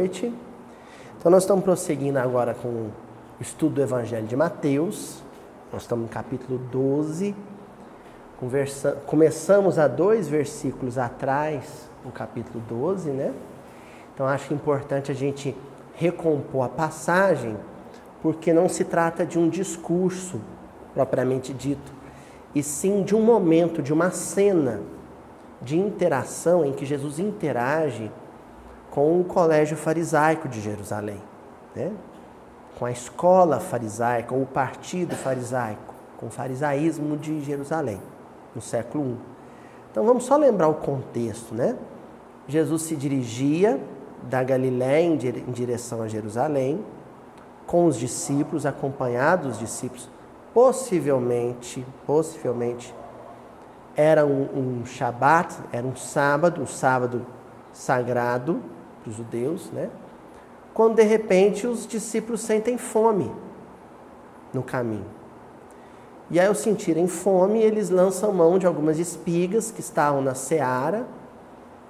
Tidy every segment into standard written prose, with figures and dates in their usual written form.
noite. Então nós estamos prosseguindo agora com o estudo do Evangelho de Mateus. Nós estamos no capítulo 12. Começamos há 2 versículos atrás, o capítulo 12, né? Então acho importante a gente recompor a passagem, porque não se trata de um discurso propriamente dito, e sim de um momento, de uma cena de interação em que Jesus interage com o colégio farisaico de Jerusalém, né? Com a escola farisaica, ou o partido farisaico, com o farisaísmo de Jerusalém, no século I. Então vamos só lembrar o contexto, né? Jesus se dirigia da Galiléia em direção a Jerusalém, com os discípulos, acompanhados dos discípulos, possivelmente, era um Shabat, era um sábado sagrado para os judeus, né? Quando de repente os discípulos sentem fome no caminho. E aí, ao sentirem fome, eles lançam mão de algumas espigas que estavam na seara,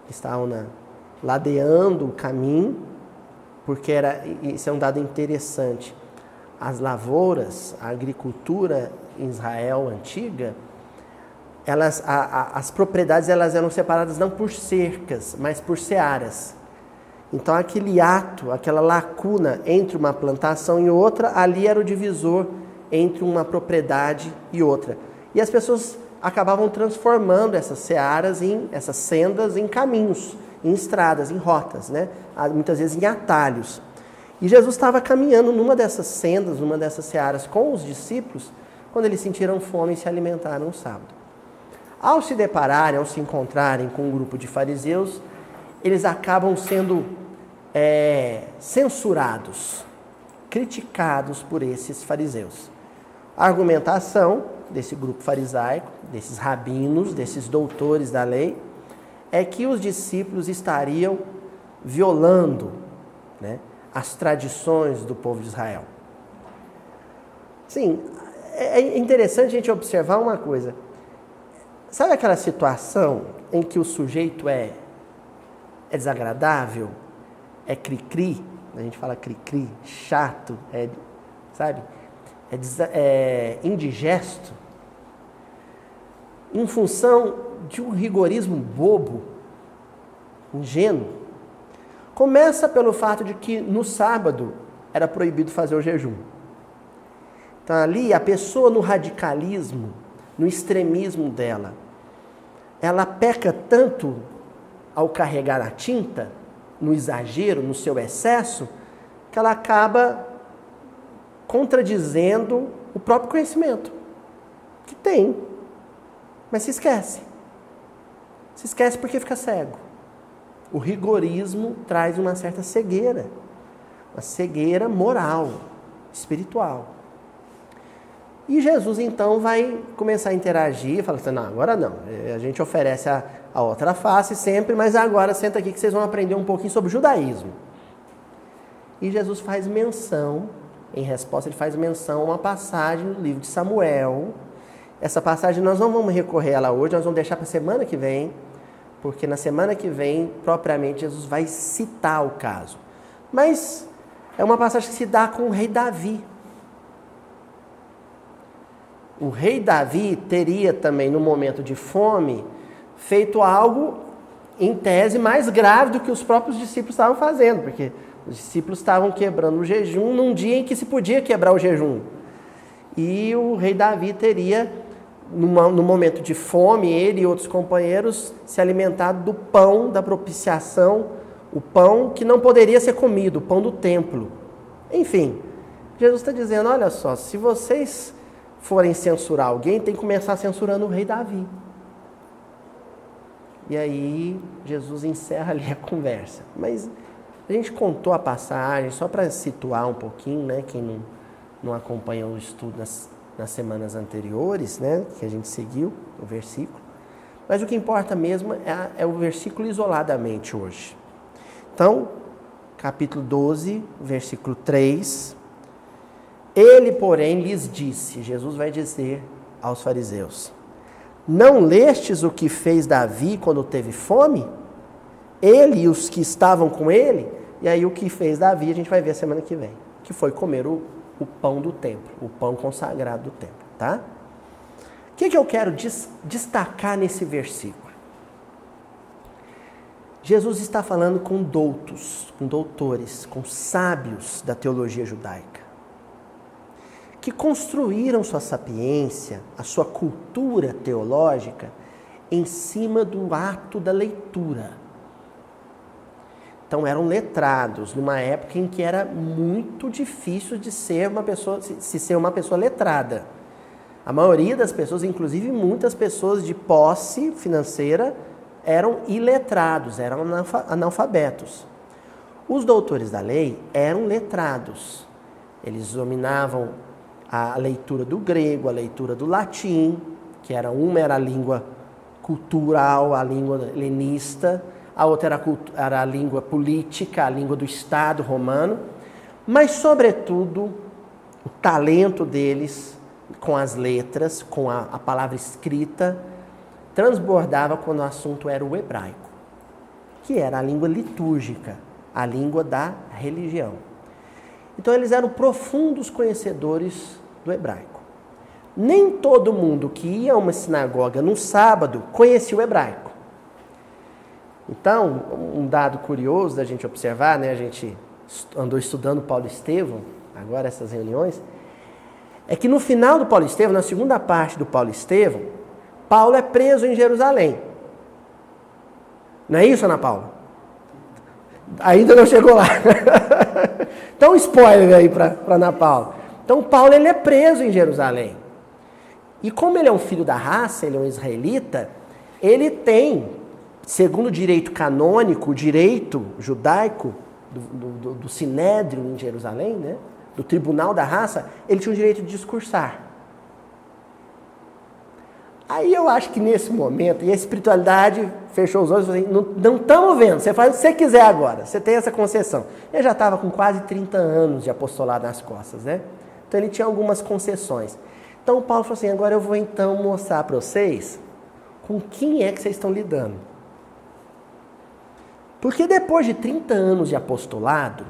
que estavam ladeando o caminho, porque isso é um dado interessante. As lavouras, a agricultura em Israel antiga, as propriedades elas eram separadas não por cercas, mas por searas. Então aquele ato, aquela lacuna entre uma plantação e outra, ali era o divisor entre uma propriedade e outra. E as pessoas acabavam transformando essas searas, essas sendas, em caminhos, em estradas, em rotas, né? Muitas vezes em atalhos. E Jesus estava caminhando numa dessas sendas, numa dessas searas com os discípulos, quando eles sentiram fome e se alimentaram no sábado. Ao se depararem, ao se encontrarem com um grupo de fariseus, eles acabam sendo censurados, criticados por esses fariseus. A argumentação desse grupo farisaico, desses rabinos, desses doutores da lei, é que os discípulos estariam violando, né, as tradições do povo de Israel. Sim, é interessante a gente observar uma coisa. Sabe aquela situação em que o sujeito é desagradável, é cri-cri, a gente fala cri-cri, chato, é indigesto, em função de um rigorismo bobo, ingênuo? Começa pelo fato de que no sábado era proibido fazer o jejum. Então ali a pessoa no radicalismo, no extremismo dela, ela peca tanto ao carregar a tinta, no exagero, no seu excesso, que ela acaba contradizendo o próprio conhecimento que tem, mas se esquece. Se esquece porque fica cego. O rigorismo traz uma certa cegueira, uma cegueira moral, espiritual. E Jesus então vai começar a interagir, fala assim, não, agora não, a gente oferece a outra face sempre, mas agora senta aqui que vocês vão aprender um pouquinho sobre o judaísmo. E Jesus faz menção, em resposta ele faz menção a uma passagem do livro de Samuel. Essa passagem nós não vamos recorrer a ela hoje, nós vamos deixar para a semana que vem, porque na semana que vem, propriamente, Jesus vai citar o caso. Mas é uma passagem que se dá com o rei Davi. O rei Davi teria também, no momento de fome, feito algo, em tese, mais grave do que os próprios discípulos estavam fazendo, porque os discípulos estavam quebrando o jejum num dia em que se podia quebrar o jejum. E o rei Davi teria, no momento de fome, ele e outros companheiros, se alimentado do pão da propiciação, o pão que não poderia ser comido, o pão do templo. Enfim, Jesus está dizendo, olha só, se vocês forem censurar alguém, tem que começar censurando o rei Davi. E aí, Jesus encerra ali a conversa. Mas a gente contou a passagem, só para situar um pouquinho, né? Quem não acompanhou o estudo nas semanas anteriores, né? Que a gente seguiu, o versículo. Mas o que importa mesmo é o versículo isoladamente hoje. Então, capítulo 12, versículo 3... Ele, porém, lhes disse, Jesus vai dizer aos fariseus, não lestes o que fez Davi quando teve fome? Ele e os que estavam com ele, E aí o que fez Davi, a gente vai ver a semana que vem. Que foi comer o pão do templo, o pão consagrado do templo, tá? O que eu quero destacar nesse versículo? Jesus está falando com doutos, com doutores, com sábios da teologia judaica, que construíram sua sapiência, a sua cultura teológica, em cima do ato da leitura. Então eram letrados, numa época em que era muito difícil de ser uma pessoa, se ser uma pessoa letrada. A maioria das pessoas, inclusive muitas pessoas de posse financeira, eram iletrados, eram analfabetos. Os doutores da lei eram letrados. Eles dominavam a leitura do grego, a leitura do latim, que era a língua cultural, a língua helenista, a outra era a língua política, a língua do Estado romano, mas, sobretudo, o talento deles com as letras, com a palavra escrita, transbordava quando o assunto era o hebraico, que era a língua litúrgica, a língua da religião. Então eles eram profundos conhecedores do hebraico. Nem todo mundo que ia a uma sinagoga no sábado conhecia o hebraico. Então, um dado curioso da gente observar, né? A gente andou estudando Paulo e Estevão, agora essas reuniões, é que no final do Paulo e Estevão, na segunda parte do Paulo e Estevão, Paulo é preso em Jerusalém. Não é isso, Ana Paula? Ainda não chegou lá. Então, spoiler aí para Ana Paula. Então, Paulo ele é preso em Jerusalém. E como ele é um filho da raça, ele é um israelita, ele tem, segundo o direito canônico, o direito judaico do Sinédrio em Jerusalém, né, do tribunal da raça, ele tinha o direito de discursar. Aí eu acho que nesse momento, e a espiritualidade fechou os olhos e falou assim, não estamos vendo, você faz o que você quiser agora, você tem essa concessão. Ele já estava com quase 30 anos de apostolado nas costas, né? Então ele tinha algumas concessões. Então Paulo falou assim, agora eu vou então mostrar para vocês com quem é que vocês estão lidando. Porque depois de 30 anos de apostolado,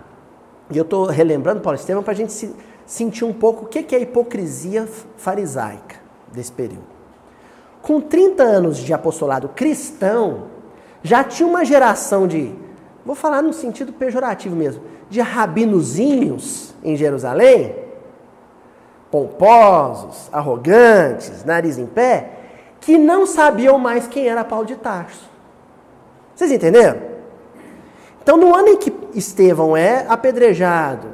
e eu estou relembrando Paulo e Estevão para a gente sentir um pouco o que é a hipocrisia farisaica desse período. Com 30 anos de apostolado cristão, já tinha uma geração de, vou falar no sentido pejorativo mesmo, de rabinozinhos em Jerusalém, pomposos, arrogantes, nariz em pé, que não sabiam mais quem era Paulo de Tarso. Vocês entenderam? Então, no ano em que Estevão é apedrejado,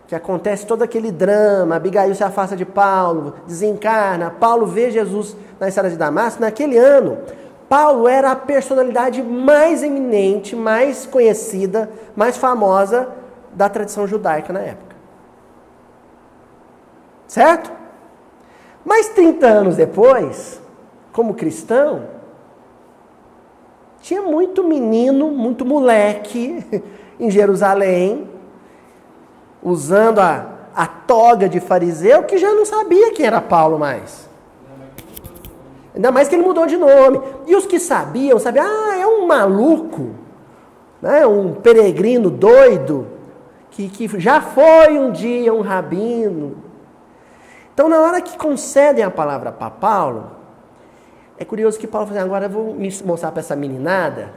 que acontece todo aquele drama, Abigail se afasta de Paulo, desencarna, Paulo vê Jesus na estrada de Damasco, naquele ano, Paulo era a personalidade mais eminente, mais conhecida, mais famosa da tradição judaica na época. Certo? Mas 30 anos depois, como cristão, tinha muito menino, muito moleque em Jerusalém, usando a toga de fariseu, que já não sabia quem era Paulo mais. Ainda mais que ele mudou de nome. E os que sabiam, é um maluco, né? Um peregrino doido, que já foi um dia um rabino. Então, na hora que concedem a palavra para Paulo, é curioso que Paulo fala assim, agora eu vou me mostrar para essa meninada,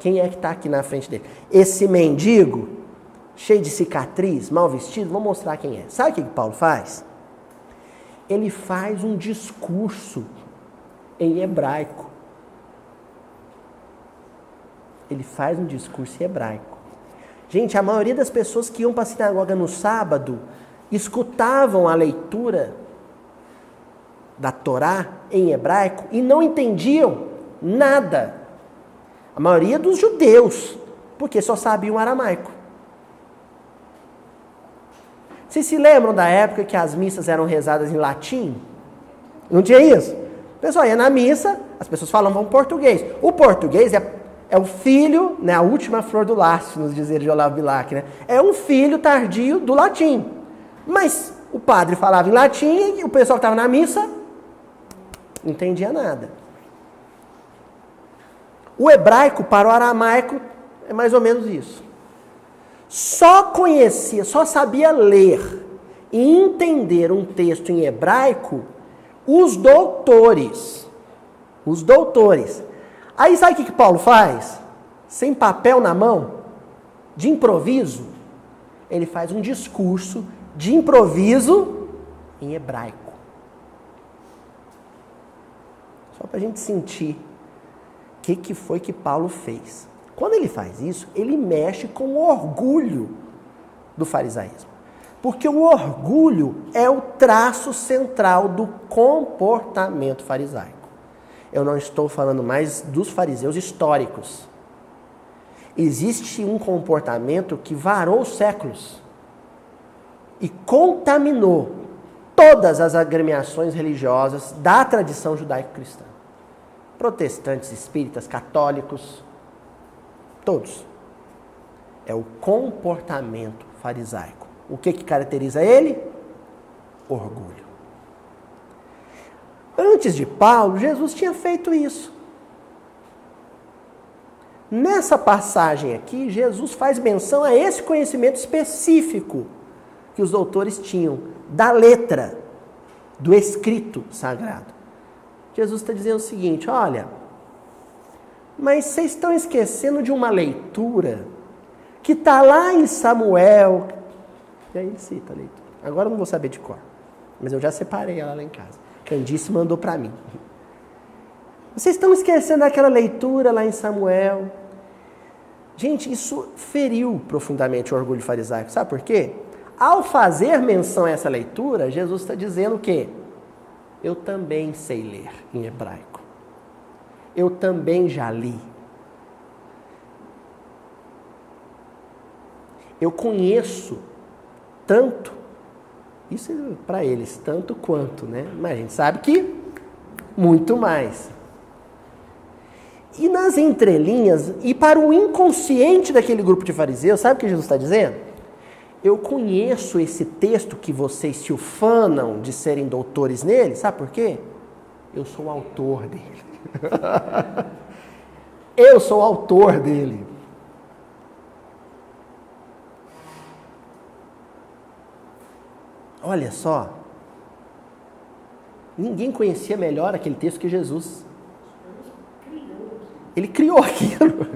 quem é que está aqui na frente dele. Esse mendigo, cheio de cicatriz, mal vestido, vou mostrar quem é. Sabe o que Paulo faz? Ele faz um discurso em hebraico. Ele faz um discurso em hebraico. Gente, a maioria das pessoas que iam para a sinagoga no sábado escutavam a leitura da Torá em hebraico e não entendiam nada. A maioria dos judeus, porque só sabiam aramaico. Vocês se lembram da época que as missas eram rezadas em latim? Não tinha isso? O pessoal ia na missa, as pessoas falavam português. O português é o filho, né, a última flor do lácio, nos dizeres de Olavo Bilac, né? É um filho tardio do latim. Mas o padre falava em latim e o pessoal que estava na missa não entendia nada. O hebraico para o aramaico é mais ou menos isso. só sabia ler e entender um texto em hebraico os doutores. Os doutores. Aí sabe o que Paulo faz? Sem papel na mão, de improviso, ele faz um discurso de improviso em hebraico. Só para a gente sentir o que foi que Paulo fez. Quando ele faz isso, ele mexe com o orgulho do farisaísmo. Porque o orgulho é o traço central do comportamento farisaico. Eu não estou falando mais dos fariseus históricos. Existe um comportamento que varou séculos e contaminou todas as agremiações religiosas da tradição judaico-cristã. Protestantes, espíritas, católicos, todos. É o comportamento farisaico. O que caracteriza ele? Orgulho. Antes de Paulo, Jesus tinha feito isso. Nessa passagem aqui, Jesus faz menção a esse conhecimento específico que os doutores tinham, da letra, do escrito sagrado. Jesus está dizendo o seguinte, olha, mas vocês estão esquecendo de uma leitura que está lá em Samuel. E aí ele cita a leitura. Agora eu não vou saber de cor, mas eu já separei ela lá em casa. Candice mandou para mim. Vocês estão esquecendo daquela leitura lá em Samuel. Gente, isso feriu profundamente o orgulho farisaico. Sabe por quê? Ao fazer menção a essa leitura, Jesus está dizendo o quê? Eu também sei ler em hebraico. Eu também já li. Eu conheço tanto, isso é para eles, tanto quanto, né? Mas a gente sabe que muito mais. E nas entrelinhas, e para o inconsciente daquele grupo de fariseus, sabe o que Jesus está dizendo? Eu conheço esse texto que vocês se ufanam de serem doutores nele, sabe por quê? Eu sou o autor dele. Eu sou o autor dele. Olha só, ninguém conhecia melhor aquele texto que Jesus. Ele criou aquilo.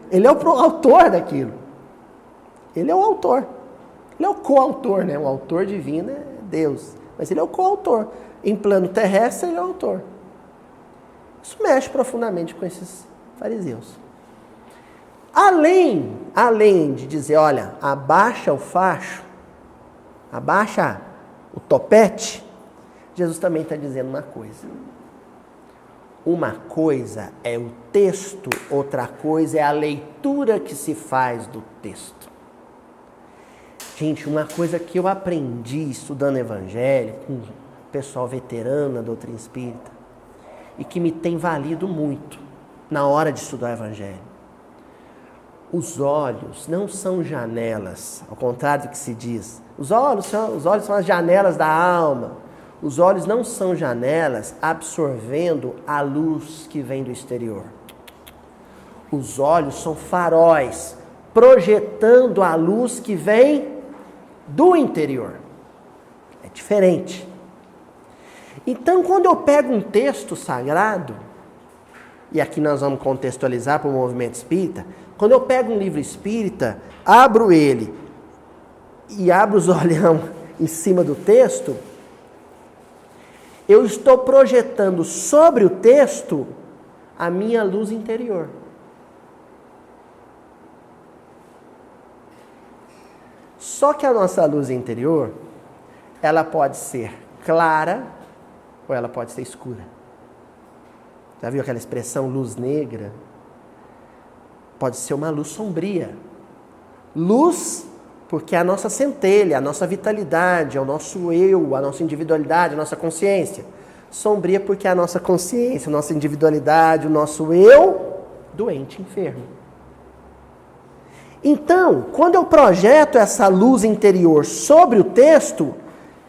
Ele é o autor daquilo. Ele é o autor. Ele é o coautor, né? O autor divino é Deus. Mas ele é o coautor. Em plano terrestre, ele é o autor. Isso mexe profundamente com esses fariseus. Além de dizer, olha, abaixa o facho, abaixa o topete, Jesus também está dizendo uma coisa. Uma coisa é o texto, outra coisa é a leitura que se faz do texto. Gente, uma coisa que eu aprendi estudando evangelho, com o pessoal veterano da doutrina espírita, e que me tem valido muito na hora de estudar o evangelho. Os olhos não são janelas, ao contrário do que se diz. Os olhos são as janelas da alma. Os olhos não são janelas absorvendo a luz que vem do exterior. Os olhos são faróis projetando a luz que vem do interior. É diferente. Então, quando eu pego um texto sagrado, e aqui nós vamos contextualizar para o movimento espírita, quando eu pego um livro espírita, abro ele e abro os olhão em cima do texto, eu estou projetando sobre o texto a minha luz interior. Só que a nossa luz interior, ela pode ser clara ou ela pode ser escura. Já viu aquela expressão luz negra? Pode ser uma luz sombria. Luz, porque é a nossa centelha, a nossa vitalidade, é o nosso eu, a nossa individualidade, a nossa consciência. Sombria porque é a nossa consciência, a nossa individualidade, o nosso eu doente, enfermo. Então, quando eu projeto essa luz interior sobre o texto,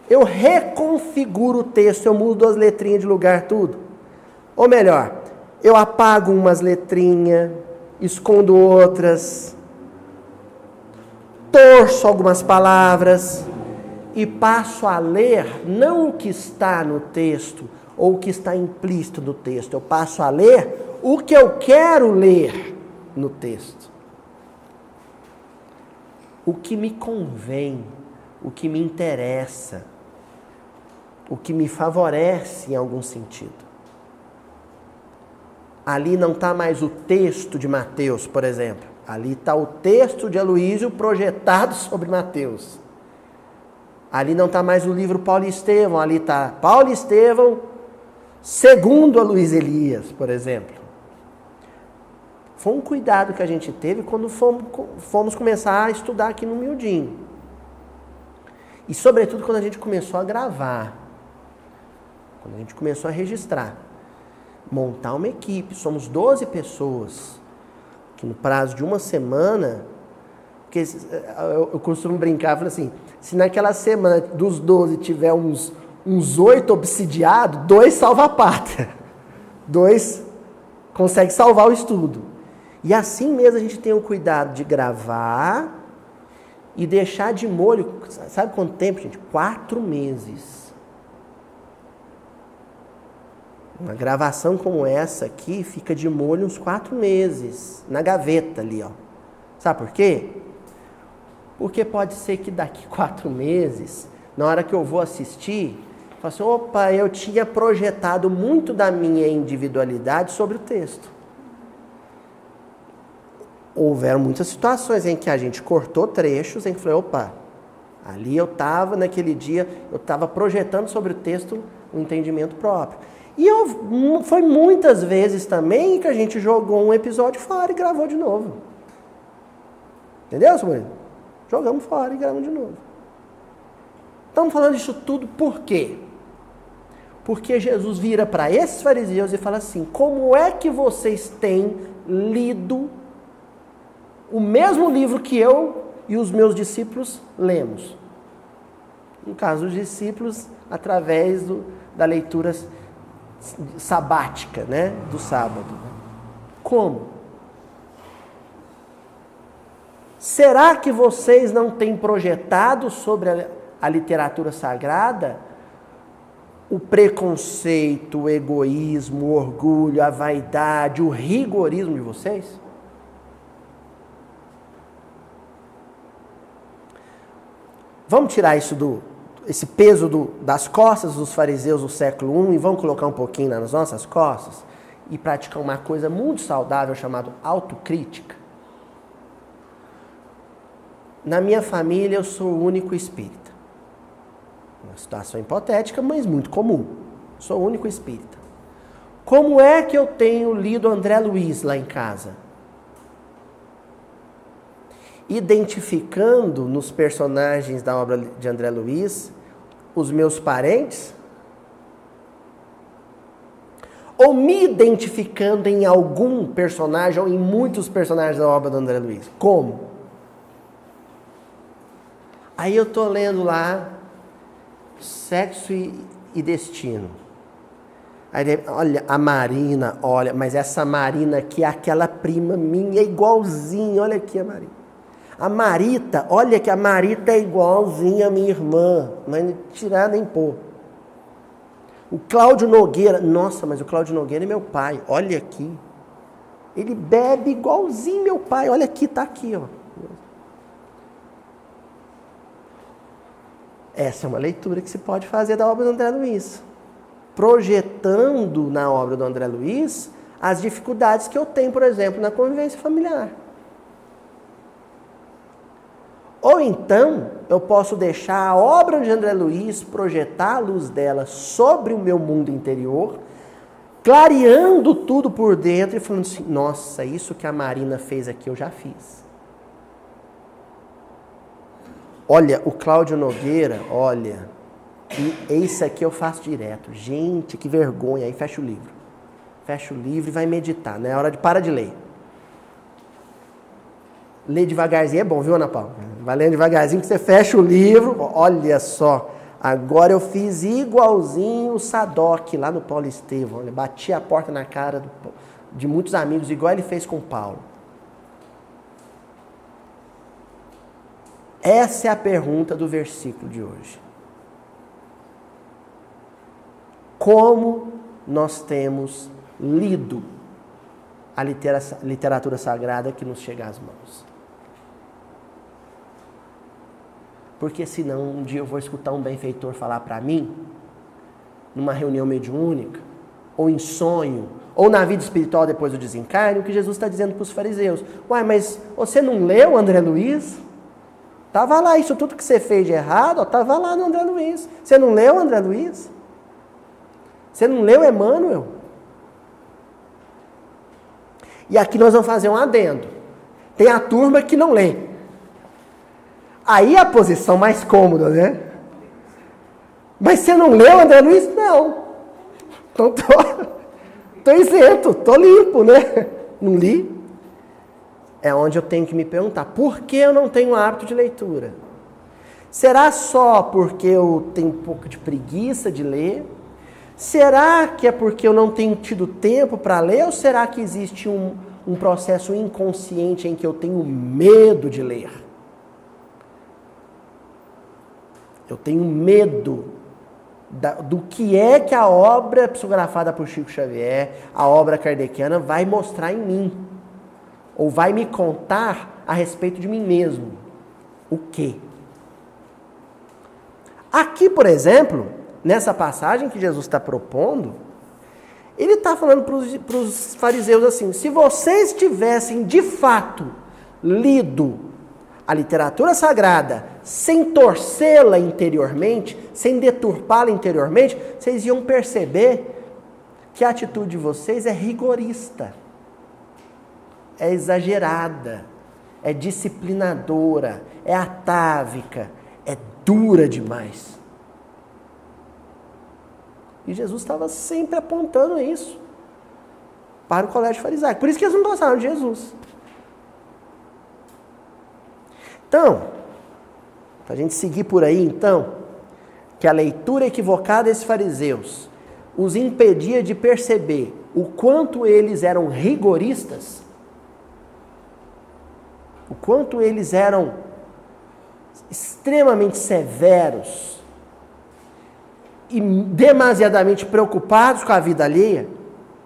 eu reconfiguro o texto, eu mudo as letrinhas de lugar, tudo. Ou melhor, eu apago umas letrinhas, escondo outras. torço algumas palavras e passo a ler não o que está no texto ou o que está implícito no texto. Eu passo a ler o que eu quero ler no texto. O que me convém, o que me interessa, o que me favorece em algum sentido. Ali não está mais o texto de Mateus, por exemplo. Ali está o texto de Aloísio projetado sobre Mateus. Ali não está mais o livro Paulo e Estevão. Ali está Paulo e Estevão segundo Aloísio Elias, por exemplo. Foi um cuidado que a gente teve quando fomos começar a estudar aqui no Miudinho. E sobretudo quando a gente começou a gravar. Quando a gente começou a registrar. Montar uma equipe. Somos 12 pessoas. Que no prazo de uma semana... Porque eu costumo brincar, falo assim, se naquela semana dos 12 tiver uns 8 obsidiados, 2 salva a pátria. 2 consegue salvar o estudo. E assim mesmo a gente tem o cuidado de gravar e deixar de molho, sabe quanto tempo, gente? 4 meses. Uma gravação como essa aqui fica de molho uns 4 meses, na gaveta ali, ó. Sabe por quê? Porque pode ser que daqui 4 meses, na hora que eu vou assistir, eu falo assim, opa, eu tinha projetado muito da minha individualidade sobre o texto. Houveram muitas situações em que a gente cortou trechos, em que falei, opa, ali eu estava, naquele dia, eu estava projetando sobre o texto um entendimento próprio. E foi muitas vezes também que a gente jogou um episódio fora e gravou de novo. Entendeu, seu marido? Jogamos fora e gravamos de novo. Estamos falando disso tudo por quê? Porque Jesus vira para esses fariseus e fala assim, como é que vocês têm lido o mesmo livro que eu e os meus discípulos lemos? No caso, os discípulos, através da leitura sabática, né? Do sábado. Como? Será que vocês não têm projetado sobre a literatura sagrada o preconceito, o egoísmo, o orgulho, a vaidade, o rigorismo de vocês? Vamos tirar esse peso das costas dos fariseus do século I e vamos colocar um pouquinho nas nossas costas e praticar uma coisa muito saudável chamada autocrítica? Na minha família eu sou o único espírita. Uma situação hipotética, mas muito comum. Sou o único espírita. Como é que eu tenho lido André Luiz lá em casa? Identificando nos personagens da obra de André Luiz os meus parentes? Ou me identificando em algum personagem ou em muitos personagens da obra do André Luiz? Como? Aí eu estou lendo lá Sexo e Destino. Aí, olha, a Marina, olha, mas essa Marina aqui é aquela prima minha, é igualzinha, olha aqui a Marina. A Marita, olha que a Marita é igualzinha a minha irmã, mas não tirar nem pôr. O Cláudio Nogueira, nossa, mas o Cláudio Nogueira é meu pai, olha aqui. Ele bebe igualzinho meu pai, olha aqui, tá aqui, ó. Essa é uma leitura que se pode fazer da obra do André Luiz. Projetando na obra do André Luiz as dificuldades que eu tenho, por exemplo, na convivência familiar. Ou então, eu posso deixar a obra de André Luiz projetar a luz dela sobre o meu mundo interior, clareando tudo por dentro e falando assim, nossa, isso que a Marina fez aqui eu já fiz. Olha, o Cláudio Nogueira, olha, esse aqui eu faço direto. Gente, que vergonha. Aí fecha o livro. Fecha o livro e vai meditar. Não é hora de parar de ler. Ler devagarzinho é bom, viu, Ana Paula? Vai lendo devagarzinho que você fecha o livro. Olha só, agora eu fiz igualzinho o Sadoc lá no Paulo Estevão. Olha, bati a porta na cara de muitos amigos, igual ele fez com o Paulo. Essa é a pergunta do versículo de hoje. Como nós temos lido a literatura sagrada que nos chega às mãos? Porque senão um dia eu vou escutar um benfeitor falar para mim, numa reunião mediúnica, ou em sonho, ou na vida espiritual depois do desencarne, o que Jesus está dizendo para os fariseus. Uai, mas você não leu André Luiz? Estava lá, isso tudo que você fez de errado, estava lá no André Luiz. Você não leu André Luiz? Você não leu Emmanuel? E aqui nós vamos fazer um adendo. Tem a turma que não lê. Aí é a posição mais cômoda, né? Mas você não leu André Luiz? Não. Então tô isento, tô limpo, né? Não li. É onde eu tenho que me perguntar, por que eu não tenho hábito de leitura? Será só porque eu tenho um pouco de preguiça de ler? Será que é porque eu não tenho tido tempo para ler? Ou será que existe um processo inconsciente em que eu tenho medo de ler? Eu tenho medo do que é que a obra psicografada por Chico Xavier, a obra kardeciana, vai mostrar em mim. Ou vai me contar a respeito de mim mesmo. O quê? Aqui, por exemplo, nessa passagem que Jesus está propondo, ele está falando para os fariseus assim, se vocês tivessem de fato lido a literatura sagrada sem torcê-la interiormente, sem deturpá-la interiormente, vocês iam perceber que a atitude de vocês é rigorista. É exagerada, é disciplinadora, é atávica, é dura demais. E Jesus estava sempre apontando isso para o colégio farisaico. Por isso que eles não gostaram de Jesus. Então, para a gente seguir por aí, então, que a leitura equivocada desses fariseus os impedia de perceber o quanto eles eram rigoristas, o quanto eles eram extremamente severos e demasiadamente preocupados com a vida alheia,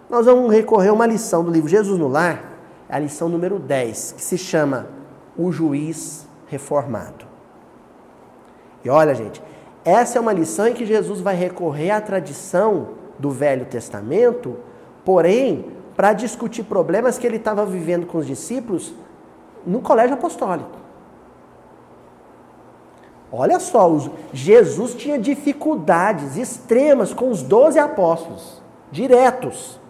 nós vamos recorrer a uma lição do livro Jesus no Lar, a lição número 10, que se chama O Juiz Reformado. E olha, gente, essa é uma lição em que Jesus vai recorrer à tradição do Velho Testamento, porém, para discutir problemas que ele estava vivendo com os discípulos no colégio apostólico. Olha só, Jesus tinha dificuldades extremas com os 12 apóstolos, diretos.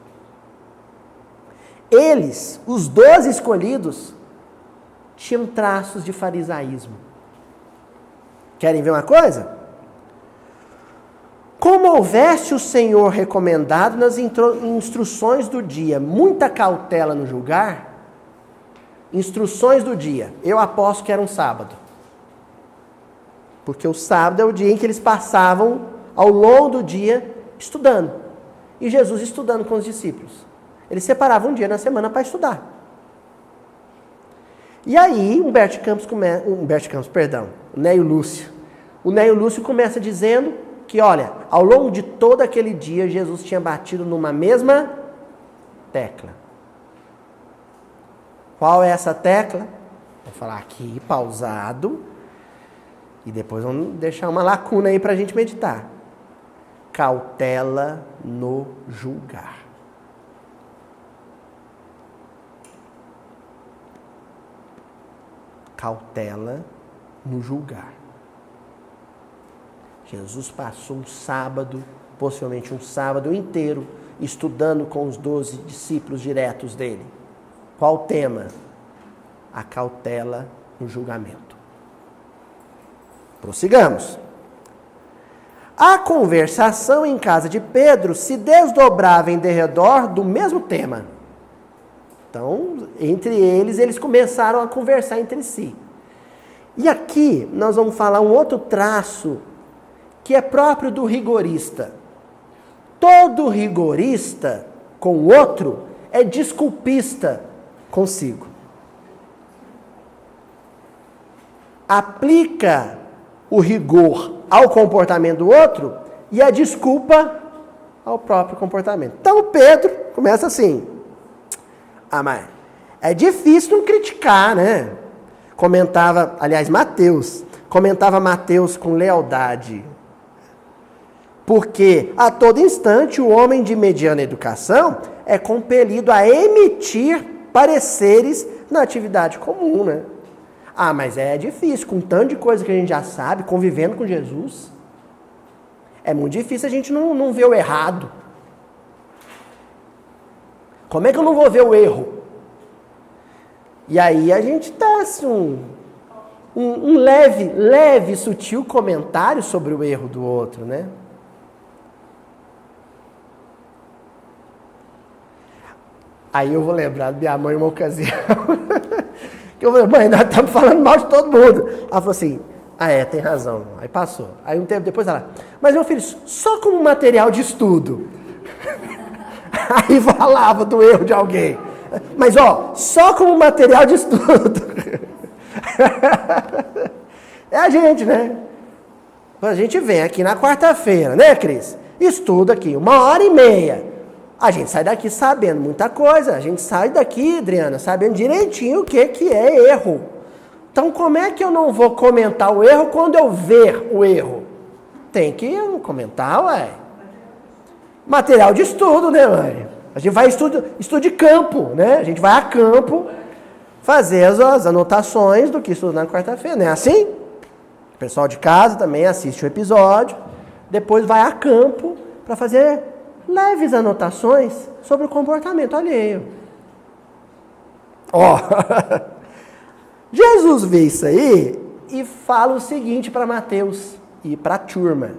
Eles, os 12 escolhidos, tinham traços de farisaísmo. Querem ver uma coisa? Como houvesse o Senhor recomendado nas instruções do dia, muita cautela no julgar, instruções do dia, eu aposto que era um sábado. Porque o sábado é o dia em que eles passavam ao longo do dia estudando. E Jesus estudando com os discípulos. Eles separavam um dia na semana para estudar. E aí, o Neio Lúcio. O Neio Lúcio começa dizendo que, olha, ao longo de todo aquele dia, Jesus tinha batido numa mesma tecla. Qual é essa tecla? Vou falar aqui, pausado, e depois vamos deixar uma lacuna aí para a gente meditar. Cautela no julgar. Cautela no julgar. Jesus passou um sábado, possivelmente um sábado inteiro, estudando com os 12 discípulos diretos dele. Qual o tema? A cautela no julgamento. Prossigamos. A conversação em casa de Pedro se desdobrava em derredor do mesmo tema. Então, entre eles começaram a conversar entre si. E aqui nós vamos falar um outro traço que é próprio do rigorista. Todo rigorista com o outro é desculpista consigo. aplica o rigor ao comportamento do outro e a desculpa ao próprio comportamento. Então Pedro começa assim: ah, mas é difícil não criticar, né? Mateus comentava Mateus com lealdade. Porque a todo instante o homem de mediana educação é compelido a emitir pareceres na atividade comum, né? Ah, mas é difícil, com tanto de coisa que a gente já sabe, convivendo com Jesus. É muito difícil a gente não ver o errado. Como é que eu não vou ver o erro? E aí a gente dá assim, um leve, sutil comentário sobre o erro do outro, né? Aí eu vou lembrar da minha mãe uma ocasião. Que eu falei: mãe, nós estamos falando mal de todo mundo. Ela falou assim: ah, tem razão. Aí passou. Aí um tempo depois ela: mas meu filho, só como material de estudo. Aí falava do erro de alguém. Mas só como material de estudo. É a gente, né? A gente vem aqui na quarta-feira, né, Cris? Estuda aqui 1h30. A gente sai daqui sabendo muita coisa. A gente sai daqui, Adriana, sabendo direitinho o que é erro. Então, como é que eu não vou comentar o erro quando eu ver o erro? Tem que comentar, ué. Material de estudo, né, mãe? A gente vai estudo de campo, né? A gente vai a campo fazer as anotações do que estuda na quarta-feira, não é assim? O pessoal de casa também assiste o episódio, depois vai a campo para fazer leves anotações sobre o comportamento alheio. Jesus vê isso aí e fala o seguinte para Mateus e para a turma,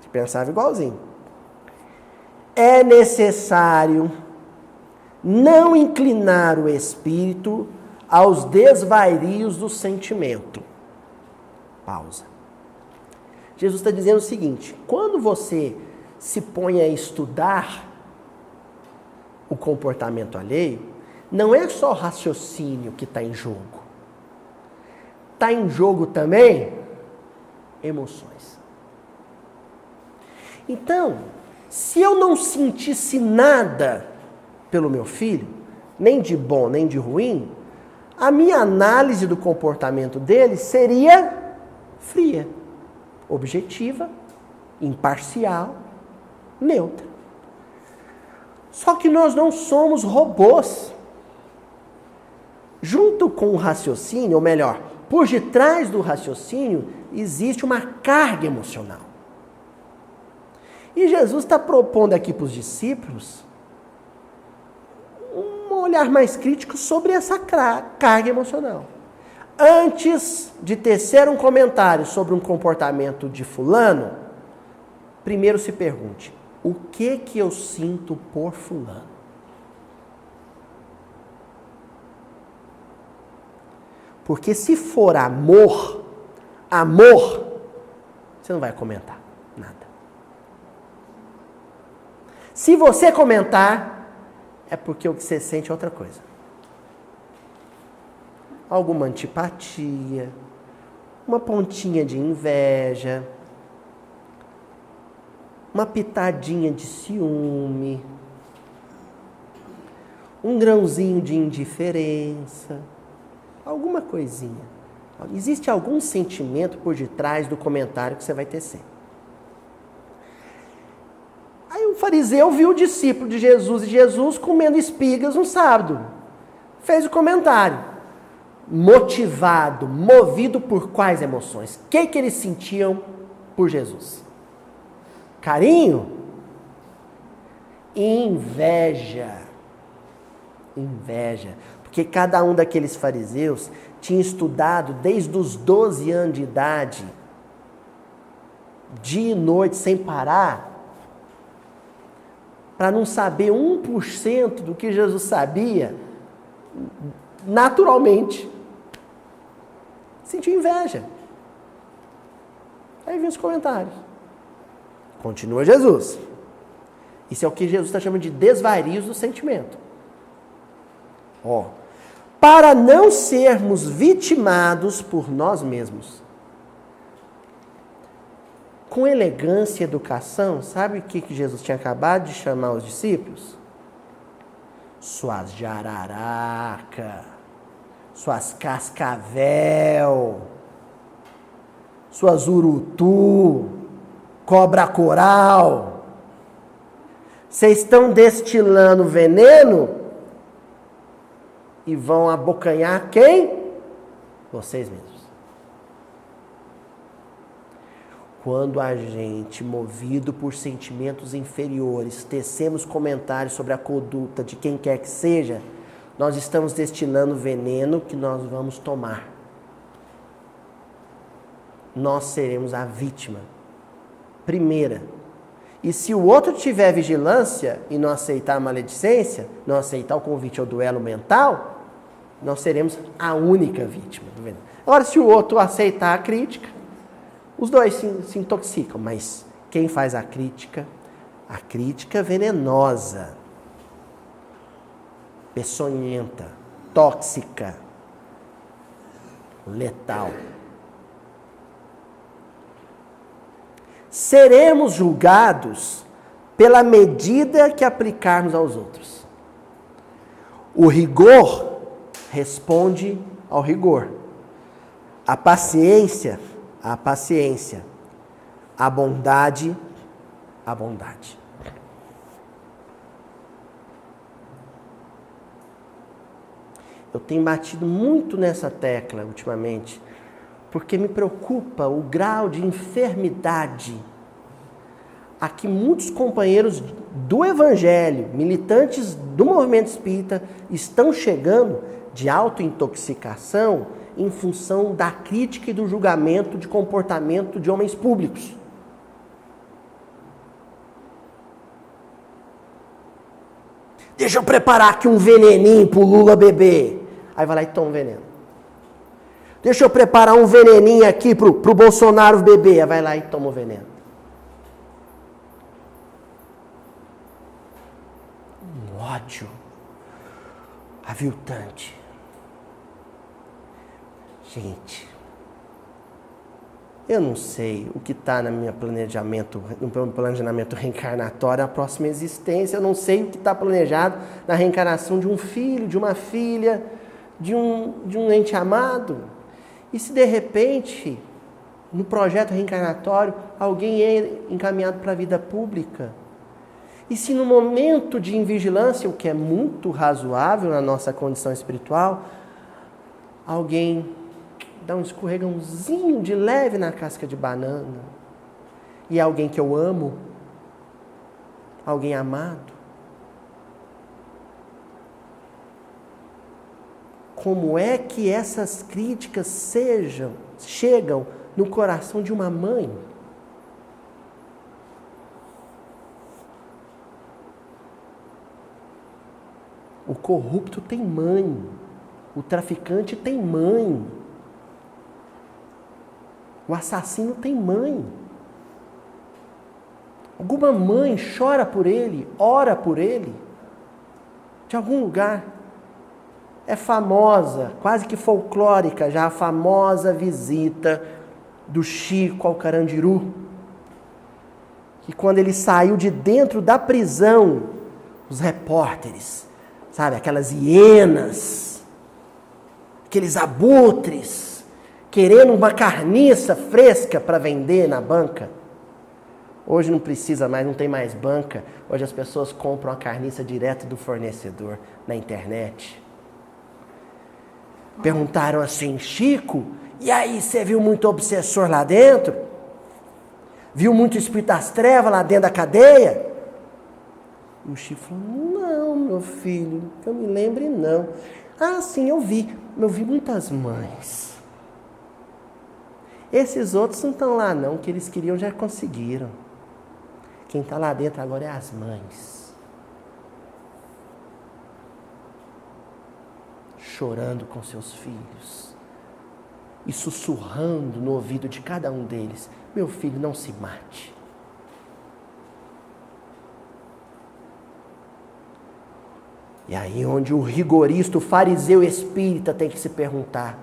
que pensava igualzinho: é necessário não inclinar o espírito aos desvarios do sentimento. Pausa. Jesus está dizendo o seguinte: quando você se põe a estudar o comportamento alheio, não é só o raciocínio que está em jogo. Está em jogo também emoções. Então, se eu não sentisse nada pelo meu filho, nem de bom, nem de ruim, a minha análise do comportamento dele seria fria, objetiva, imparcial, neutra. Só que nós não somos robôs. Junto com o raciocínio, ou melhor, por detrás do raciocínio, existe uma carga emocional. E Jesus está propondo aqui para os discípulos um olhar mais crítico sobre essa carga emocional. Antes de tecer um comentário sobre um comportamento de fulano, primeiro se pergunte: o que eu sinto por fulano? Porque se for amor, você não vai comentar nada. Se você comentar, é porque o que você sente é outra coisa. Alguma antipatia, uma pontinha de inveja, uma pitadinha de ciúme, um grãozinho de indiferença, alguma coisinha. Existe algum sentimento por detrás do comentário que você vai tecer. Aí o fariseu viu o discípulo de Jesus e Jesus comendo espigas no sábado. Fez o comentário. Motivado, movido por quais emoções? O que eles sentiam por Jesus? Carinho? Inveja. Inveja. Porque cada um daqueles fariseus tinha estudado desde os 12 anos de idade, dia e noite, sem parar, para não saber 1% do que Jesus sabia, naturalmente. Sentiu inveja. Aí vem os comentários. Continua Jesus. Isso é o que Jesus está chamando de desvarios do sentimento. para não sermos vitimados por nós mesmos. Com elegância e educação, sabe o que Jesus tinha acabado de chamar os discípulos? Suas jararaca, suas cascavel, suas urutu, cobra coral. Vocês estão destilando veneno e vão abocanhar quem? Vocês mesmos. Quando a gente, movido por sentimentos inferiores, tecemos comentários sobre a conduta de quem quer que seja, nós estamos destilando veneno que nós vamos tomar. Nós seremos a vítima primeira. E se o outro tiver vigilância e não aceitar a maledicência, não aceitar o convite ao duelo mental, nós seremos a única vítima do veneno. Agora, se o outro aceitar a crítica, os dois se intoxicam, mas quem faz a crítica venenosa, peçonhenta, tóxica, letal. Seremos julgados pela medida que aplicarmos aos outros. O rigor responde ao rigor. A paciência, a paciência. A bondade, a bondade. Eu tenho batido muito nessa tecla ultimamente, porque me preocupa o grau de enfermidade a que muitos companheiros do Evangelho, militantes do movimento espírita, estão chegando de autointoxicação em função da crítica e do julgamento de comportamento de homens públicos. Deixa eu preparar aqui um veneninho pro Lula beber. Aí vai lá e toma um veneno. Deixa eu preparar um veneninho aqui pro Bolsonaro beber. Aí vai lá e toma o veneno. Um ódio aviltante. Gente, eu não sei o que está no meu planejamento reencarnatório, a próxima existência. Eu não sei o que está planejado na reencarnação de um filho, de uma filha, de um ente amado. E se de repente, no projeto reencarnatório, alguém é encaminhado para a vida pública? E se no momento de invigilância, o que é muito razoável na nossa condição espiritual, alguém dá um escorregãozinho de leve na casca de banana, e é alguém que eu amo, alguém amado, como é que essas críticas chegam no coração de uma mãe? O corrupto tem mãe, o traficante tem mãe, o assassino tem mãe. Alguma mãe chora por ele, ora por ele, de algum lugar. É famosa, quase que folclórica, já a famosa visita do Chico ao Carandiru, que quando ele saiu de dentro da prisão, os repórteres, sabe, aquelas hienas, aqueles abutres, querendo uma carniça fresca para vender na banca. Hoje não precisa mais, não tem mais banca. Hoje as pessoas compram a carniça direto do fornecedor na internet. Perguntaram assim: Chico, e aí, você viu muito obsessor lá dentro? Viu muito espírito das trevas lá dentro da cadeia? E o Chico falou: não, meu filho, que eu me lembre não. Ah, sim, eu vi muitas mães. Esses outros não estão lá não, o que eles queriam já conseguiram. Quem está lá dentro agora é as mães. Chorando com seus filhos. E sussurrando no ouvido de cada um deles: meu filho, não se mate. E aí onde o rigorista, o fariseu espírita tem que se perguntar,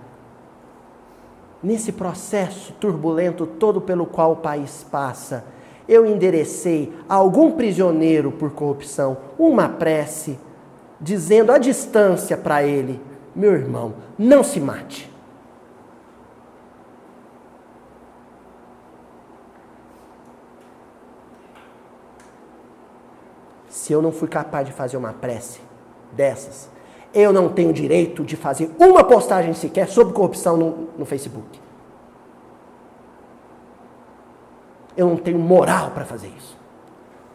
nesse processo turbulento todo pelo qual o país passa, eu enderecei a algum prisioneiro por corrupção uma prece, dizendo à distância para ele, meu irmão, não se mate. Se eu não fui capaz de fazer uma prece dessas, eu não tenho direito de fazer uma postagem sequer sobre corrupção no Facebook. Eu não tenho moral para fazer isso.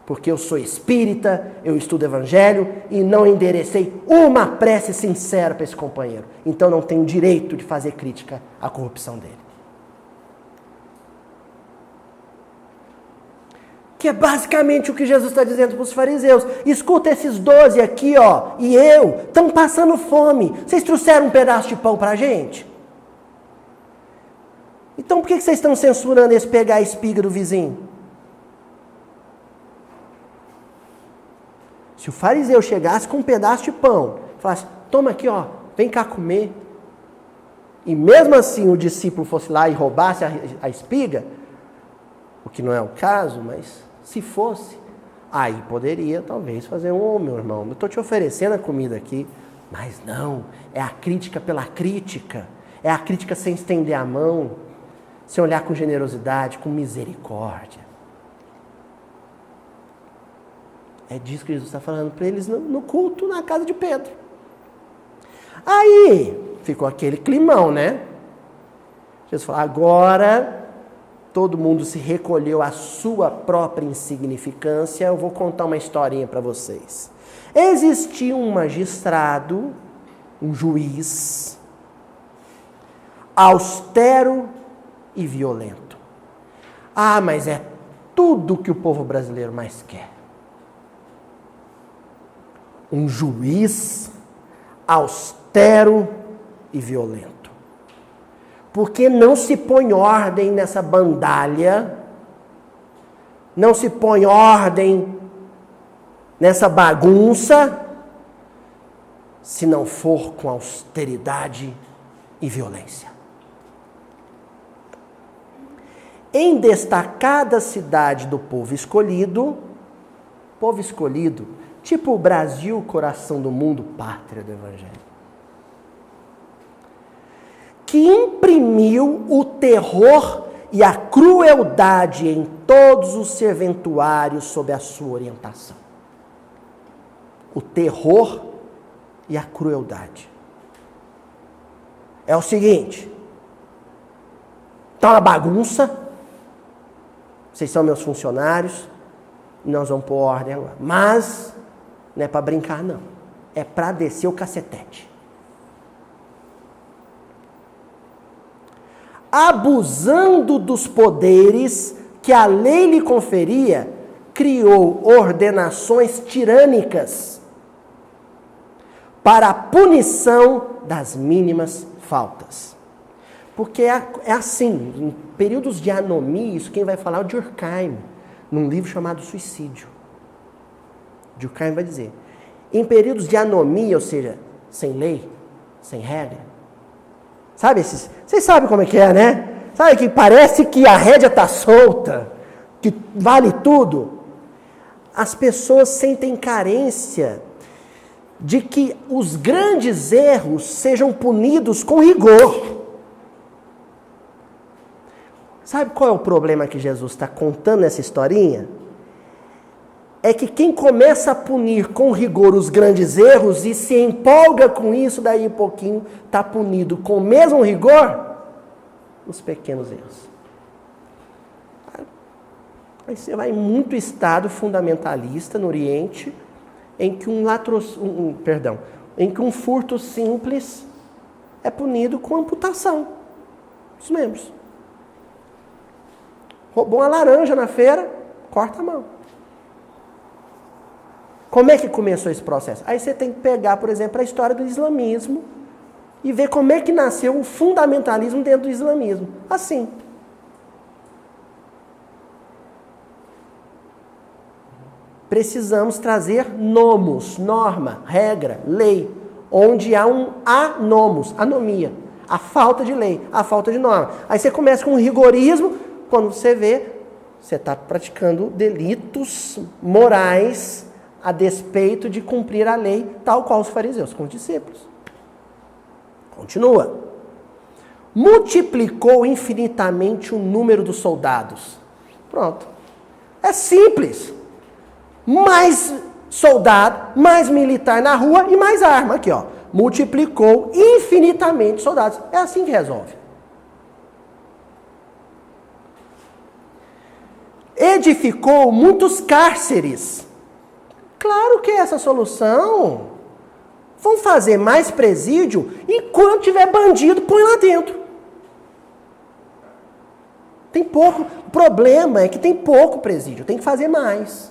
Porque eu sou espírita, eu estudo evangelho e não enderecei uma prece sincera para esse companheiro. Então não tenho direito de fazer crítica à corrupção dele. Que é basicamente o que Jesus está dizendo para os fariseus. Escuta, esses 12 aqui, ó, e eu, estão passando fome. Vocês trouxeram um pedaço de pão para a gente? Então por que vocês estão censurando esse pegar a espiga do vizinho? Se o fariseu chegasse com um pedaço de pão, falasse, toma aqui, ó, vem cá comer. E mesmo assim o discípulo fosse lá e roubasse a espiga, o que não é o caso, mas se fosse, aí poderia talvez fazer meu irmão, eu estou te oferecendo a comida aqui, mas não, é a crítica pela crítica, é a crítica sem estender a mão, sem olhar com generosidade, com misericórdia. É disso que Jesus está falando para eles no culto na casa de Pedro. Aí ficou aquele climão, né? Jesus falou, agora todo mundo se recolheu à sua própria insignificância. Eu vou contar uma historinha para vocês. Existia um magistrado, um juiz, austero e violento. Ah, mas é tudo que o povo brasileiro mais quer. Um juiz austero e violento. Porque não se põe ordem nessa bandalha, não se põe ordem nessa bagunça, se não for com austeridade e violência. Em destacada cidade do povo escolhido, tipo o Brasil, coração do mundo, pátria do Evangelho, que imprimiu o terror e a crueldade em todos os serventuários sob a sua orientação. O terror e a crueldade. É o seguinte, tá uma bagunça, vocês são meus funcionários, nós vamos pôr ordem agora, mas não é para brincar, não. É para descer o cacetete. Abusando dos poderes que a lei lhe conferia, criou ordenações tirânicas para a punição das mínimas faltas. Porque é assim, em períodos de anomia, isso quem vai falar é o Durkheim, num livro chamado Suicídio. Durkheim vai dizer, em períodos de anomia, ou seja, sem lei, sem regra, sabe esses? Vocês sabem como é que é, né? Sabe que parece que a rédea está solta, que vale tudo. As pessoas sentem carência de que os grandes erros sejam punidos com rigor. Sabe qual é o problema que Jesus está contando nessa historinha? É que quem começa a punir com rigor os grandes erros e se empolga com isso, daí um pouquinho está punido com o mesmo rigor os pequenos erros. Aí você vai em muito estado fundamentalista no Oriente, em que em que um furto simples é punido com amputação dos membros. Roubou uma laranja na feira, corta a mão. Como é que começou esse processo? Aí você tem que pegar, por exemplo, a história do islamismo e ver como é que nasceu o fundamentalismo dentro do islamismo. Assim. precisamos trazer nomos, norma, regra, lei, onde há um anomos, anomia, a falta de lei, a falta de norma. Aí você começa com um rigorismo, quando você vê, você está praticando delitos morais a despeito de cumprir a lei, tal qual os fariseus com os discípulos. Continua. Multiplicou infinitamente o número dos soldados. Pronto. É simples. Mais soldado, mais militar na rua e mais arma. Aqui, ó. Multiplicou infinitamente soldados. É assim que resolve. Edificou muitos cárceres. Claro que é essa solução. Vão fazer mais presídio, enquanto tiver bandido, põe lá dentro. Tem pouco. O problema é que tem pouco presídio, tem que fazer mais.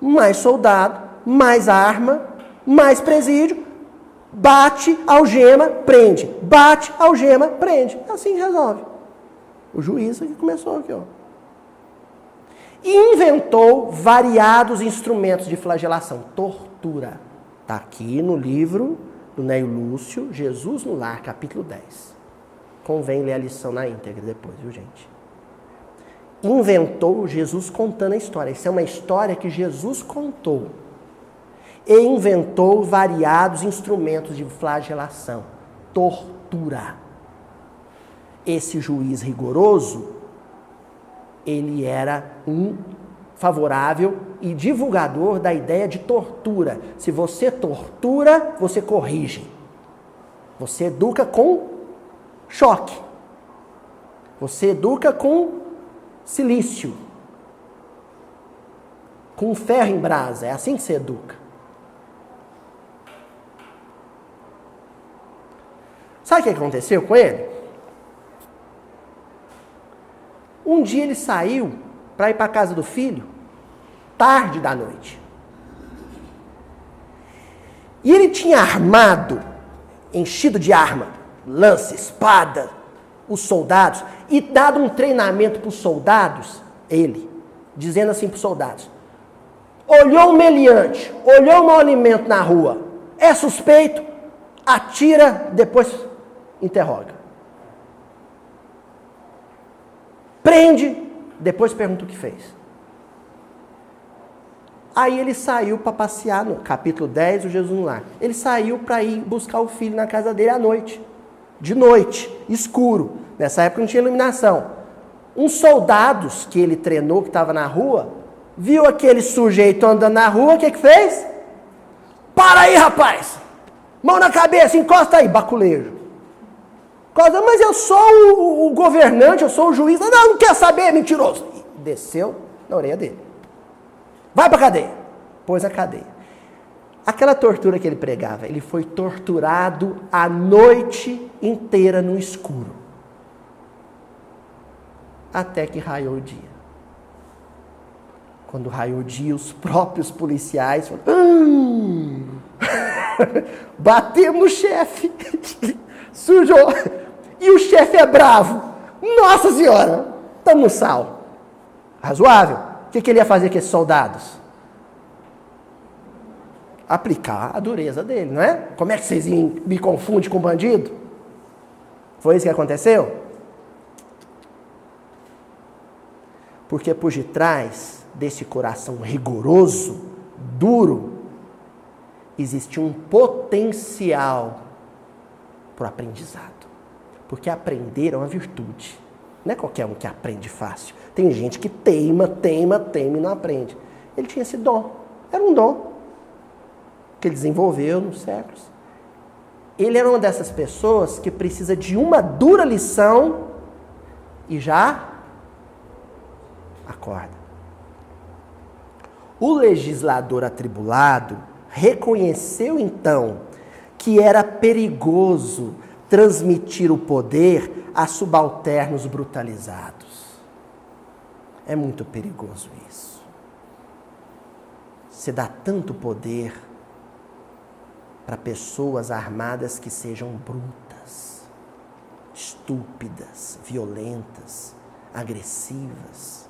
Mais soldado, mais arma, mais presídio, bate, algema, prende. Bate, algema, prende. Assim resolve. O juiz aqui começou aqui, ó. E inventou variados instrumentos de flagelação. Tortura. Está aqui no livro do Neio Lúcio, Jesus no Lar, capítulo 10. Convém ler a lição na íntegra depois, viu, gente? Inventou Jesus contando a história. Isso é uma história que Jesus contou. E inventou variados instrumentos de flagelação. Tortura. Esse juiz rigoroso, ele era um favorável e divulgador da ideia de tortura. Se você tortura, você corrige. Você educa com choque. Você educa com silício. Com ferro em brasa. É assim que se educa. Sabe o que aconteceu com ele? Um dia ele saiu para ir para a casa do filho, tarde da noite. E ele tinha armado, enchido de arma, lança, espada, os soldados, e dado um treinamento para os soldados, ele, dizendo assim para os soldados: olhou um meliante, olhou um mau alimento na rua, é suspeito, atira, depois interroga. Prende, depois pergunta o que fez. Aí ele saiu para passear, no capítulo 10 do Jesus no Lar. Ele saiu para ir buscar o filho na casa dele à noite. De noite, escuro. Nessa época não tinha iluminação. Uns soldados que ele treinou, que estavam na rua, viu aquele sujeito andando na rua, o que fez? Para aí, rapaz! Mão na cabeça, encosta aí, baculejo. Mas eu sou o governante, eu sou o juiz. Não quer saber, mentiroso. E desceu na orelha dele. Vai pra cadeia. Pôs na cadeia. Aquela tortura que ele pregava, ele foi torturado a noite inteira no escuro. Até que raiou o dia. Quando raiou o dia, os próprios policiais falaram: batemos no chefe. Sujou. E o chefe é bravo. Nossa senhora, estamos no sal. Razoável. O que ele ia fazer com esses soldados? Aplicar a dureza dele, não é? Como é que vocês me confundem com bandido? Foi isso que aconteceu? Porque por detrás desse coração rigoroso, duro, existe um potencial para o aprendizado. Porque aprender é uma virtude. Não é qualquer um que aprende fácil. Tem gente que teima e não aprende. Ele tinha esse dom. Era um dom que ele desenvolveu nos séculos. Ele era uma dessas pessoas que precisa de uma dura lição e já acorda. O legislador atribulado reconheceu então que era perigoso transmitir o poder a subalternos brutalizados. É muito perigoso isso. Você dá tanto poder para pessoas armadas que sejam brutas, estúpidas, violentas, agressivas.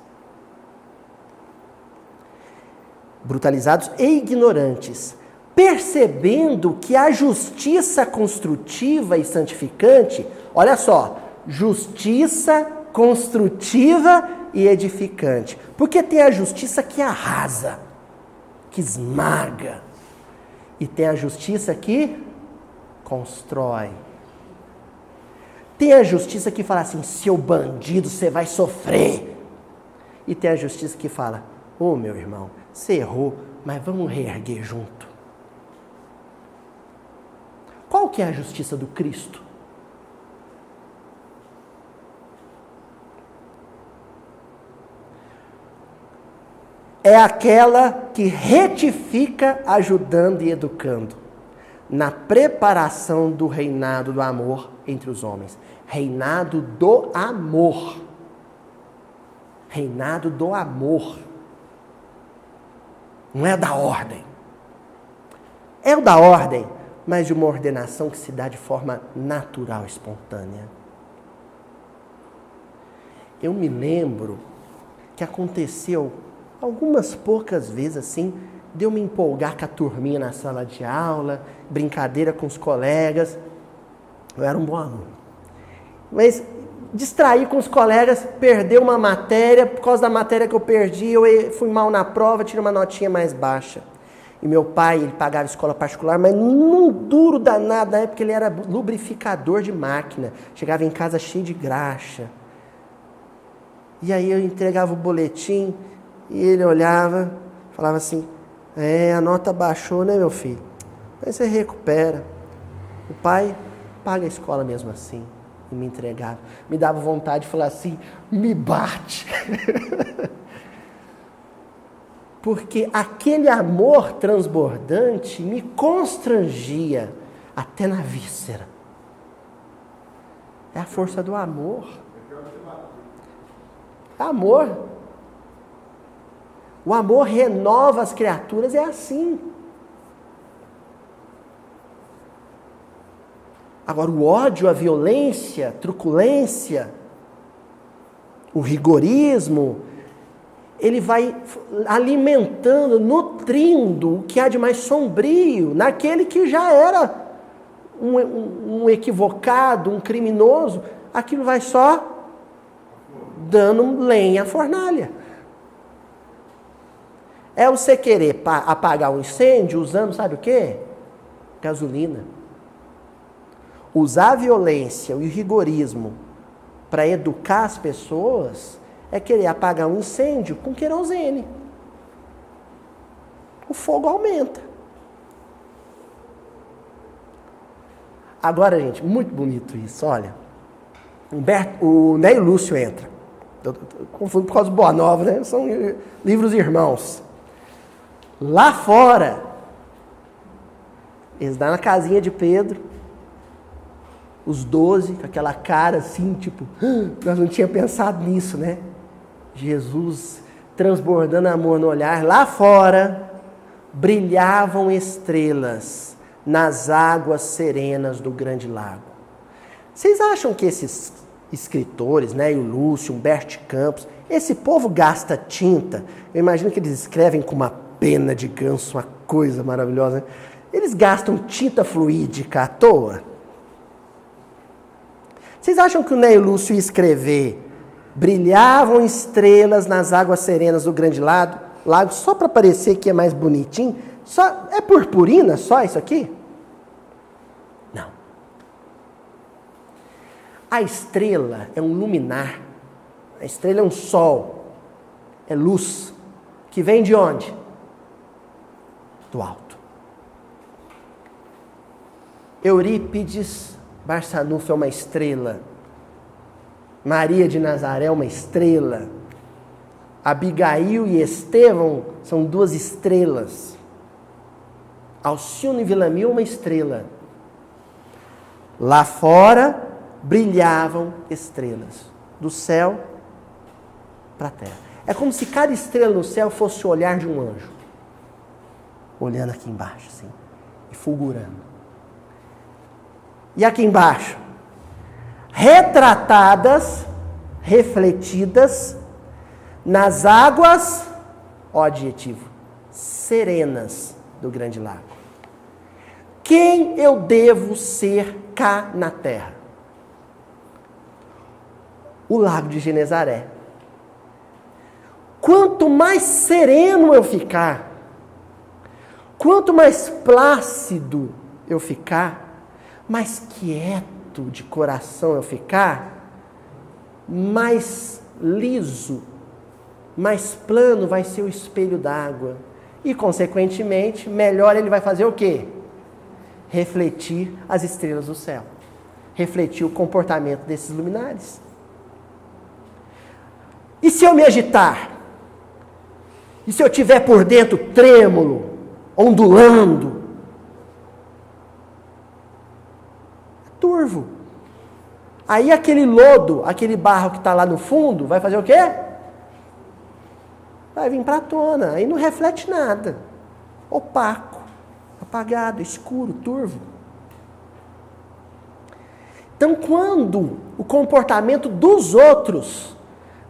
brutalizados e ignorantes, percebendo que a justiça construtiva e santificante, olha só, justiça construtiva e edificante. Porque tem a justiça que arrasa, que esmaga, e tem a justiça que constrói. Tem a justiça que fala assim, seu bandido, você vai sofrer. E tem a justiça que fala, ô meu irmão, você errou, mas vamos reerguer junto. Qual que é a justiça do Cristo? É aquela que retifica, ajudando e educando, na preparação do reinado do amor entre os homens. Reinado do amor. Reinado do amor. Não é da ordem. É o da ordem, mas de uma ordenação que se dá de forma natural, espontânea. Eu me lembro que aconteceu algumas poucas vezes assim, de eu me empolgar com a turminha na sala de aula, brincadeira com os colegas. Eu era um bom aluno. Mas distrair com os colegas, perder uma matéria, por causa da matéria que eu perdi, eu fui mal na prova, tirei uma notinha mais baixa. E meu pai, ele pagava escola particular, mas num duro danado, na época ele era lubrificador de máquina. Chegava em casa cheio de graxa. E aí eu entregava o boletim, e ele olhava, falava assim, a nota baixou, né, meu filho? Mas você recupera. O pai paga a escola mesmo assim. E me entregava. Me dava vontade de falar assim, me bate. Porque aquele amor transbordante me constrangia até na víscera. É a força do amor. Amor. O amor renova as criaturas, é assim. Agora, o ódio, a violência, a truculência, o rigorismo, ele vai alimentando, nutrindo o que há de mais sombrio naquele que já era um equivocado, um criminoso. Aquilo vai só dando lenha à fornalha. É você querer apagar um incêndio usando, sabe o quê? Gasolina. Usar a violência e o rigorismo para educar as pessoas é querer apagar um incêndio com querosene. O fogo aumenta. Agora, gente, muito bonito isso, olha. O Ney Lúcio entra. Eu confundo por causa do Boa Nova, né? São livros irmãos. Lá fora, eles dão na casinha de Pedro, os 12, com aquela cara assim, tipo, nós não tínhamos pensado nisso, né? Jesus transbordando amor no olhar. Lá fora, brilhavam estrelas nas águas serenas do grande lago. Vocês acham que esses escritores, né, o Lúcio, Humberto Campos, esse povo gasta tinta? Eu imagino que eles escrevem com uma pena de ganso, uma coisa maravilhosa, né? Eles gastam tinta fluídica à toa? Vocês acham que o Ney Lúcio ia escrever brilhavam estrelas nas águas serenas do grande lago só para parecer que é mais bonitinho? Só, é purpurina só isso aqui? Não. A estrela é um luminar. A estrela é um sol. É luz. Que vem de onde? Do alto. Eurípides Barçanufo é uma estrela. Maria de Nazaré é uma estrela. Abigail e Estevão são duas estrelas. Alcione e Villamil é uma estrela. Lá fora brilhavam estrelas. Do céu para a terra. É como se cada estrela no céu fosse o olhar de um anjo. Olhando aqui embaixo, assim. E fulgurando. E aqui embaixo? Retratadas, refletidas nas águas, ó adjetivo, serenas do grande lago. Quem eu devo ser cá na terra? O lago de Genezaré. Quanto mais sereno eu ficar, quanto mais plácido eu ficar, mais quieto de coração eu ficar, mais liso, mais plano vai ser o espelho d'água. E, consequentemente, melhor ele vai fazer o quê? Refletir as estrelas do céu. Refletir o comportamento desses luminares. E se eu me agitar? E se eu estiver por dentro trêmulo, ondulando? Turvo. Aí aquele lodo, aquele barro que está lá no fundo, vai fazer o quê? Vai vir para a tona. Aí não reflete nada. Opaco, apagado, escuro, turvo. Então, quando o comportamento dos outros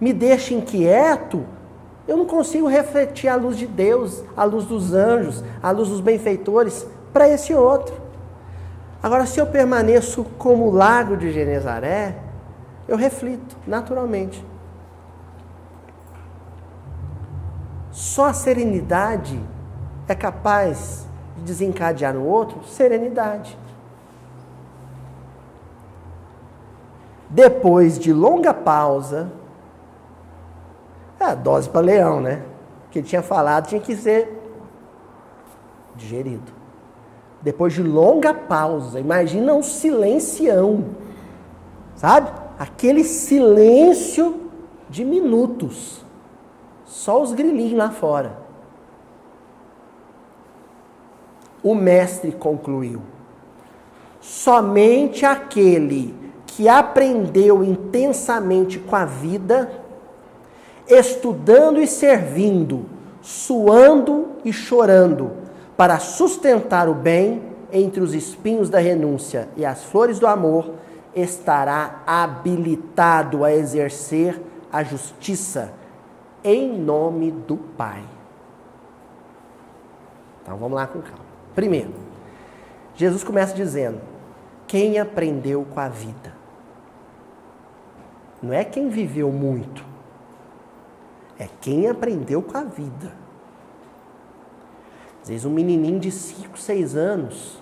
me deixa inquieto, eu não consigo refletir a luz de Deus, a luz dos anjos, a luz dos benfeitores para esse outro. Agora, se eu permaneço como o lago de Genezaré, eu reflito naturalmente. Só a serenidade é capaz de desencadear no outro serenidade. Depois de longa pausa, a dose para leão, né? O que ele tinha falado tinha que ser digerido. Depois de longa pausa, imagina um silencião, sabe? Aquele silêncio de minutos. Só os grilinhos lá fora. O mestre concluiu: somente aquele que aprendeu intensamente com a vida, estudando e servindo, suando e chorando, para sustentar o bem entre os espinhos da renúncia e as flores do amor, estará habilitado a exercer a justiça em nome do Pai. Então vamos lá com calma. Primeiro, Jesus começa dizendo: quem aprendeu com a vida. Não é quem viveu muito. É quem aprendeu com a vida. Às vezes um menininho de 5, 6 anos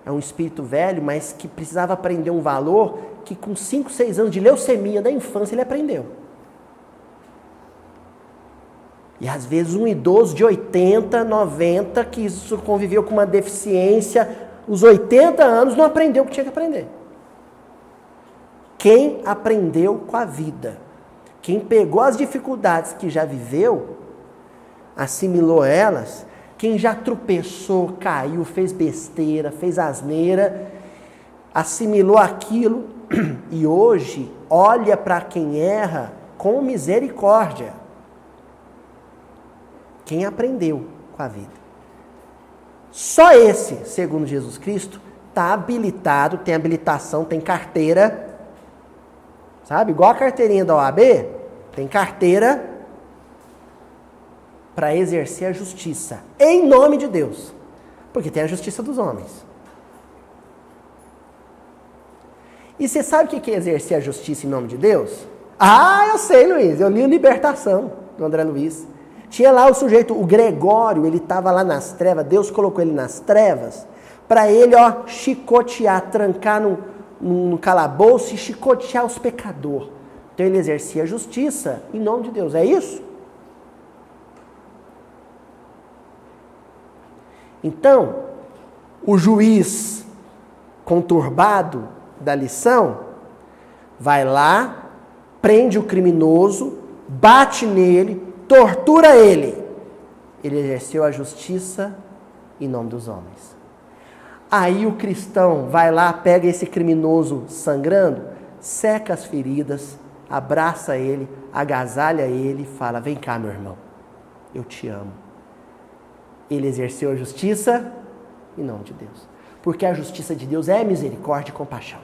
é um espírito velho, mas que precisava aprender um valor que com 5, 6 anos de leucemia da infância ele aprendeu. E às vezes um idoso de 80, 90, que conviveu com uma deficiência, os 80 anos não aprendeu o que tinha que aprender. Quem aprendeu com a vida, quem pegou as dificuldades que já viveu, assimilou elas, quem já tropeçou, caiu, fez besteira, fez asneira, assimilou aquilo e hoje olha para quem erra com misericórdia. Quem aprendeu com a vida. Só esse, segundo Jesus Cristo, está habilitado, tem habilitação, tem carteira, sabe? Igual a carteirinha da OAB, tem carteira para exercer a justiça em nome de Deus. Porque tem a justiça dos homens. E você sabe o que é exercer a justiça em nome de Deus? Ah, eu sei, Luiz. Eu li o Libertação, do André Luiz. Tinha lá o sujeito, o Gregório, ele estava lá nas trevas, Deus colocou ele nas trevas, para ele, chicotear, trancar no calabouço e chicotear os pecadores. Então ele exercia a justiça em nome de Deus, é isso? Então, o juiz conturbado da lição vai lá, prende o criminoso, bate nele, tortura ele. Ele exerceu a justiça em nome dos homens. Aí o cristão vai lá, pega esse criminoso sangrando, seca as feridas, abraça ele, agasalha ele e fala: vem cá, meu irmão, eu te amo. Ele exerceu a justiça em nome de Deus. Porque a justiça de Deus é misericórdia e compaixão.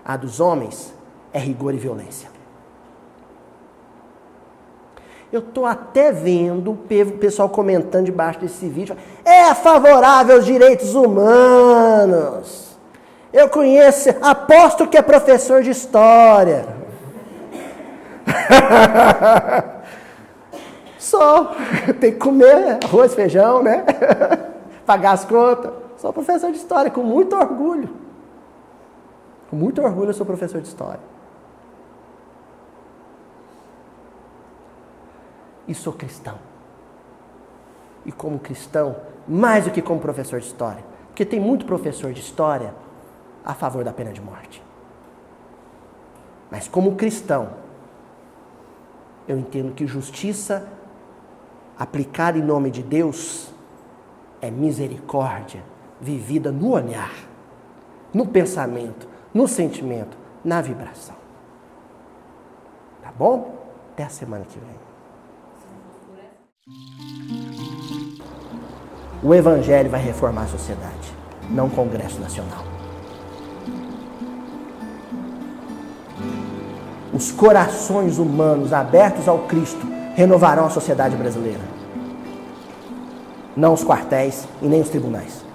A dos homens é rigor e violência. Eu estou até vendo o pessoal comentando debaixo desse vídeo. É favorável aos direitos humanos. Eu conheço, aposto que é professor de história. Só, tem que comer arroz, feijão, né? Pagar as contas. Sou professor de história, com muito orgulho. Com muito orgulho eu sou professor de história. E sou cristão. E como cristão, mais do que como professor de história. Porque tem muito professor de história a favor da pena de morte. Mas como cristão, eu entendo que justiça aplicada em nome de Deus é misericórdia vivida no olhar, no pensamento, no sentimento, na vibração. Tá bom? Até a semana que vem. O Evangelho vai reformar a sociedade, não o Congresso Nacional. Os corações humanos abertos ao Cristo renovarão a sociedade brasileira. Não os quartéis e nem os tribunais.